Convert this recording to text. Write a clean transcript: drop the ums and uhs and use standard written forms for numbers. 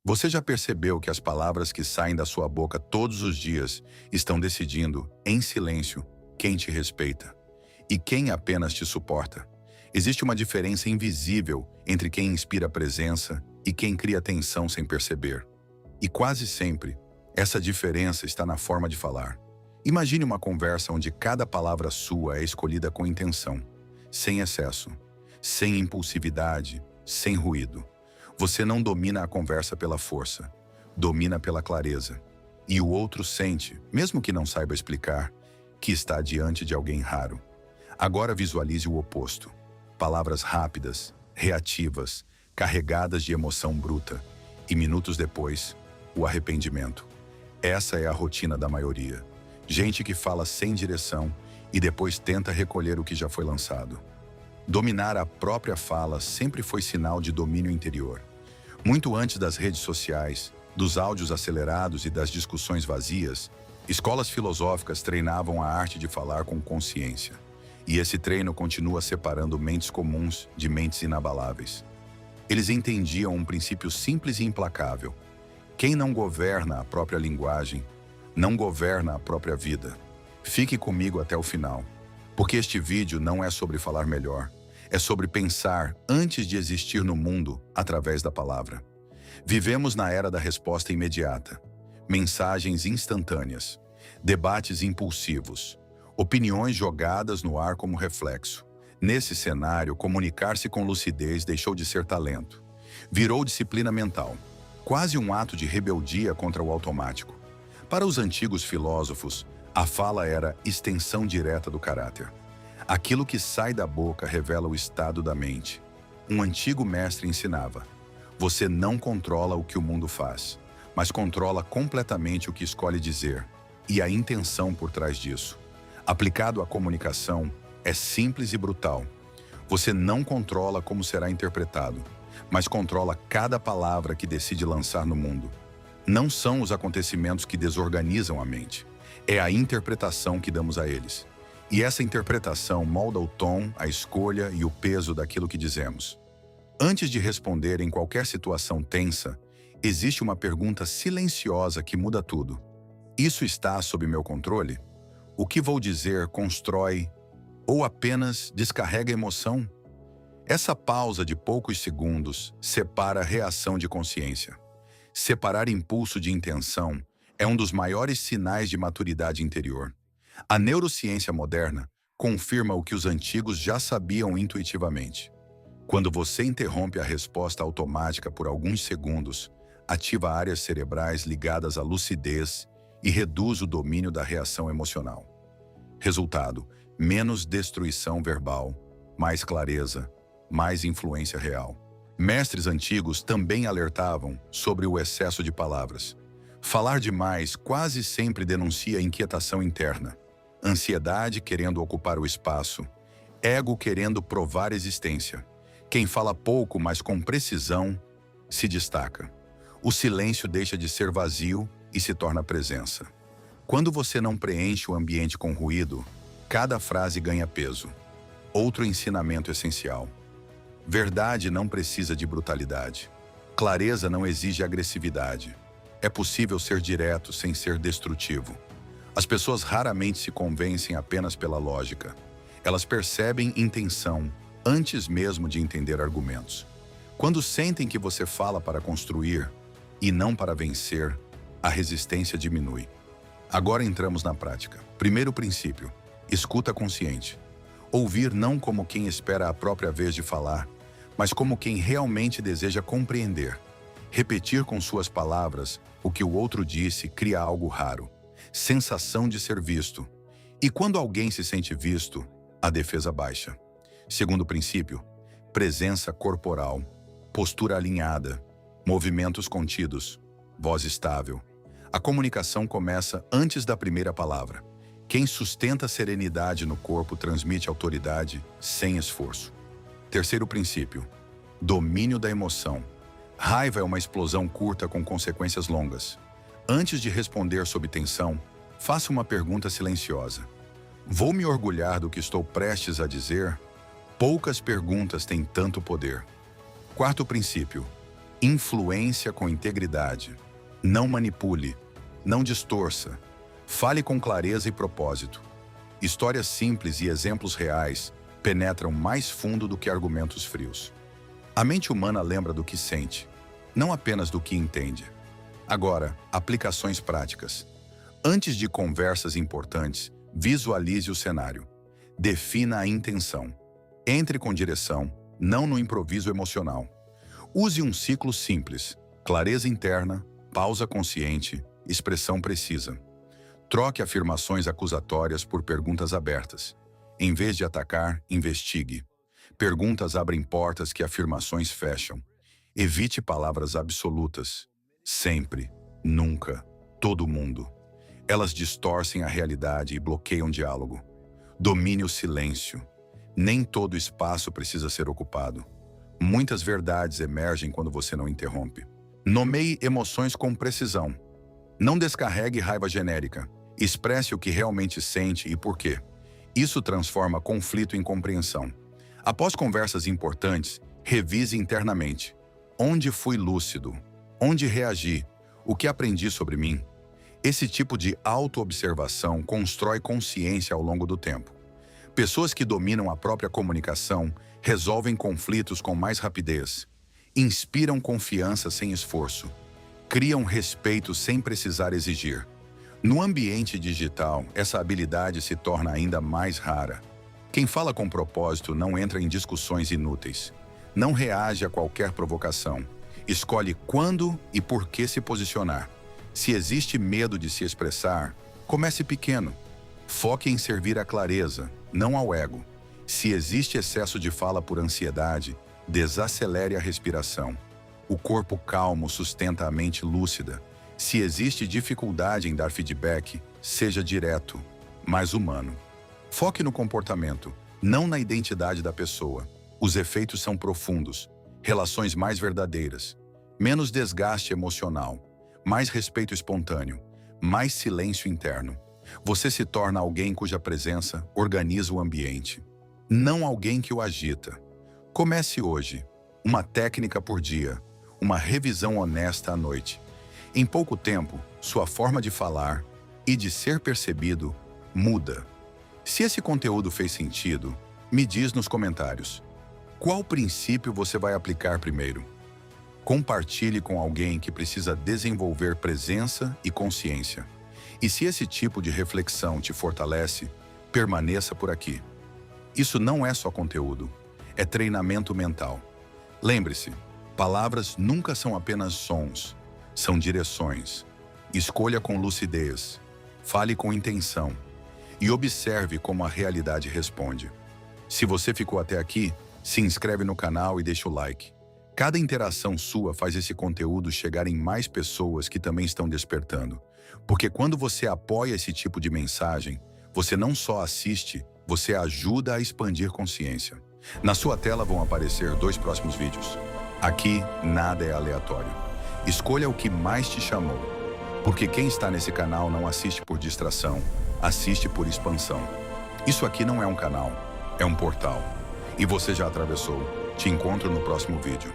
Você já percebeu que as palavras que saem da sua boca todos os dias estão decidindo, em silêncio, quem te respeita e quem apenas te suporta? Existe uma diferença invisível entre quem inspira presença e quem cria tensão sem perceber. E quase sempre, essa diferença está na forma de falar. Imagine uma conversa onde cada palavra sua é escolhida com intenção, sem excesso, sem impulsividade, sem ruído. Você não domina a conversa pela força, domina pela clareza. E o outro sente, mesmo que não saiba explicar, que está diante de alguém raro. Agora visualize o oposto. Palavras rápidas, reativas, carregadas de emoção bruta. E minutos depois, o arrependimento. Essa é a rotina da maioria. Gente que fala sem direção e depois tenta recolher o que já foi lançado. Dominar a própria fala sempre foi sinal de domínio interior. Muito antes das redes sociais, dos áudios acelerados e das discussões vazias, escolas filosóficas treinavam a arte de falar com consciência. E esse treino continua separando mentes comuns de mentes inabaláveis. Eles entendiam um princípio simples e implacável. Quem não governa a própria linguagem, não governa a própria vida. Fique comigo até o final, porque este vídeo não é sobre falar melhor, é sobre pensar antes de existir no mundo através da palavra. Vivemos na era da resposta imediata, mensagens instantâneas, debates impulsivos, opiniões jogadas no ar como reflexo. Nesse cenário, comunicar-se com lucidez deixou de ser talento. Virou disciplina mental, quase um ato de rebeldia contra o automático. Para os antigos filósofos, a fala era extensão direta do caráter. Aquilo que sai da boca revela o estado da mente. Um antigo mestre ensinava: você não controla o que o mundo faz, mas controla completamente o que escolhe dizer e a intenção por trás disso. Aplicado à comunicação, é simples e brutal. Você não controla como será interpretado, mas controla cada palavra que decide lançar no mundo. Não são os acontecimentos que desorganizam a mente, é a interpretação que damos a eles. E essa interpretação molda o tom, a escolha e o peso daquilo que dizemos. Antes de responder em qualquer situação tensa, existe uma pergunta silenciosa que muda tudo. Isso está sob meu controle? O que vou dizer constrói ou apenas descarrega emoção? Essa pausa de poucos segundos separa reação de consciência. Separar impulso de intenção é um dos maiores sinais de maturidade interior. A neurociência moderna confirma o que os antigos já sabiam intuitivamente. Quando você interrompe a resposta automática por alguns segundos, ativa áreas cerebrais ligadas à lucidez e reduz o domínio da reação emocional. Resultado: menos destruição verbal, mais clareza, mais influência real. Mestres antigos também alertavam sobre o excesso de palavras. Falar demais quase sempre denuncia inquietação interna. Ansiedade querendo ocupar o espaço, ego querendo provar existência. Quem fala pouco, mas com precisão, se destaca. O silêncio deixa de ser vazio e se torna presença. Quando você não preenche o ambiente com ruído, cada frase ganha peso. Outro ensinamento essencial: verdade não precisa de brutalidade. Clareza não exige agressividade. É possível ser direto sem ser destrutivo. As pessoas raramente se convencem apenas pela lógica. Elas percebem intenção antes mesmo de entender argumentos. Quando sentem que você fala para construir e não para vencer, a resistência diminui. Agora entramos na prática. Primeiro princípio: escuta consciente. Ouvir não como quem espera a própria vez de falar, mas como quem realmente deseja compreender. Repetir com suas palavras o que o outro disse cria algo raro: sensação de ser visto. E quando alguém se sente visto, a defesa baixa. Segundo princípio: presença corporal, postura alinhada, movimentos contidos, voz estável. A comunicação começa antes da primeira palavra. Quem sustenta serenidade no corpo transmite autoridade sem esforço. Terceiro princípio: domínio da emoção. Raiva é uma explosão curta com consequências longas. Antes de responder sob tensão, faça uma pergunta silenciosa: vou me orgulhar do que estou prestes a dizer? Poucas perguntas têm tanto poder. Quarto princípio: Influência com integridade. Não manipule, não distorça. Fale com clareza e propósito. Histórias simples e exemplos reais penetram mais fundo do que argumentos frios. A mente humana lembra do que sente, não apenas do que entende. Agora, aplicações práticas. Antes de conversas importantes, visualize o cenário. Defina a intenção. Entre com direção, não no improviso emocional. Use um ciclo simples: clareza interna, pausa consciente, expressão precisa. Troque afirmações acusatórias por perguntas abertas. Em vez de atacar, investigue. Perguntas abrem portas que afirmações fecham. Evite palavras absolutas. Sempre, nunca, todo mundo. Elas distorcem a realidade e bloqueiam o diálogo. Domine o silêncio. Nem todo espaço precisa ser ocupado. Muitas verdades emergem quando você não interrompe. Nomeie emoções com precisão. Não descarregue raiva genérica. Expresse o que realmente sente e por quê. Isso transforma conflito em compreensão. Após conversas importantes, revise internamente. Onde fui lúcido? Onde reagi? O que aprendi sobre mim? Esse tipo de autoobservação constrói consciência ao longo do tempo. Pessoas que dominam a própria comunicação resolvem conflitos com mais rapidez, inspiram confiança sem esforço, criam respeito sem precisar exigir. No ambiente digital, essa habilidade se torna ainda mais rara. Quem fala com propósito não entra em discussões inúteis, não reage a qualquer provocação, escolhe quando e por que se posicionar. Se existe medo de se expressar, comece pequeno. Foque em servir à clareza, não ao ego. Se existe excesso de fala por ansiedade, desacelere a respiração. O corpo calmo sustenta a mente lúcida. Se existe dificuldade em dar feedback, seja direto, mas humano. Foque no comportamento, não na identidade da pessoa. Os efeitos são profundos, relações mais verdadeiras, menos desgaste emocional, mais respeito espontâneo, mais silêncio interno. Você se torna alguém cuja presença organiza o ambiente, não alguém que o agita. Comece hoje, uma técnica por dia, uma revisão honesta à noite. Em pouco tempo, sua forma de falar e de ser percebido muda. Se esse conteúdo fez sentido, me diz nos comentários. Qual princípio você vai aplicar primeiro? Compartilhe com alguém que precisa desenvolver presença e consciência. E se esse tipo de reflexão te fortalece, permaneça por aqui. Isso não é só conteúdo, é treinamento mental. Lembre-se, palavras nunca são apenas sons, são direções. Escolha com lucidez, fale com intenção e observe como a realidade responde. Se você ficou até aqui, se inscreve no canal e deixa o like. Cada interação sua faz esse conteúdo chegar em mais pessoas que também estão despertando. Porque quando você apoia esse tipo de mensagem, você não só assiste, você ajuda a expandir consciência. Na sua tela vão aparecer 2 próximos vídeos. Aqui, nada é aleatório. Escolha o que mais te chamou. Porque quem está nesse canal não assiste por distração, assiste por expansão. Isso aqui não é um canal, é um portal. E você já atravessou. Te encontro no próximo vídeo.